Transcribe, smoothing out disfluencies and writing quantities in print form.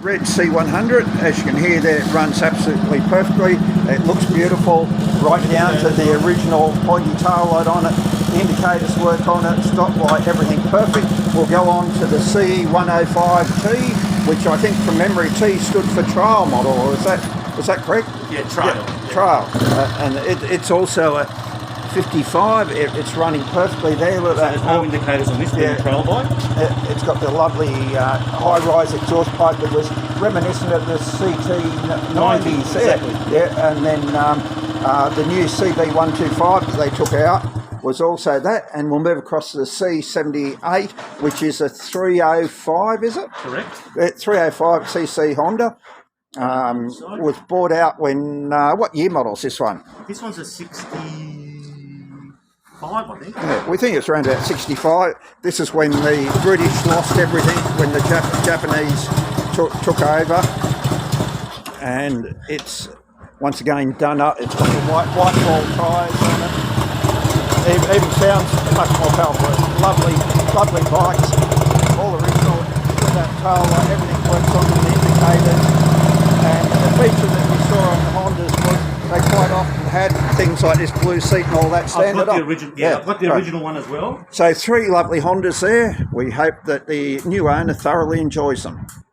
Red C100, as you can hear there, it runs absolutely perfectly. It looks beautiful, right down to the original pointy tail light on it. The indicators work on it, stop light, everything perfect. We'll go on to the C105T, which I think from memory T stood for trail model. Is that correct? Yeah, trail. Yeah, trail. And it's also a 55. It's running perfectly there. So there's no indicators on this being a trail bike? It's got the lovely high-rise exhaust pipe that was reminiscent of the CT90s. Exactly. Yeah, and then the new CB125 that they took out was also that. And we'll move across to the C78, which is a 305, is it? Correct. 305cc Honda. Was bought out when, what year model is this one? This one's a 65, I think. Yeah, we think it's around about 65. This is when the British lost everything, when the Japanese took over. And it's, once again, done up. It's got the white ball tyres on it. It even sounds much more powerful. Lovely bikes. All original. That tail light, everything works on the indicators. And the feature that we saw on the Hondas was they quite often had things like this blue seat and all that standard I've got the original one as well. So 3 lovely Hondas there. We hope that the new owner thoroughly enjoys them.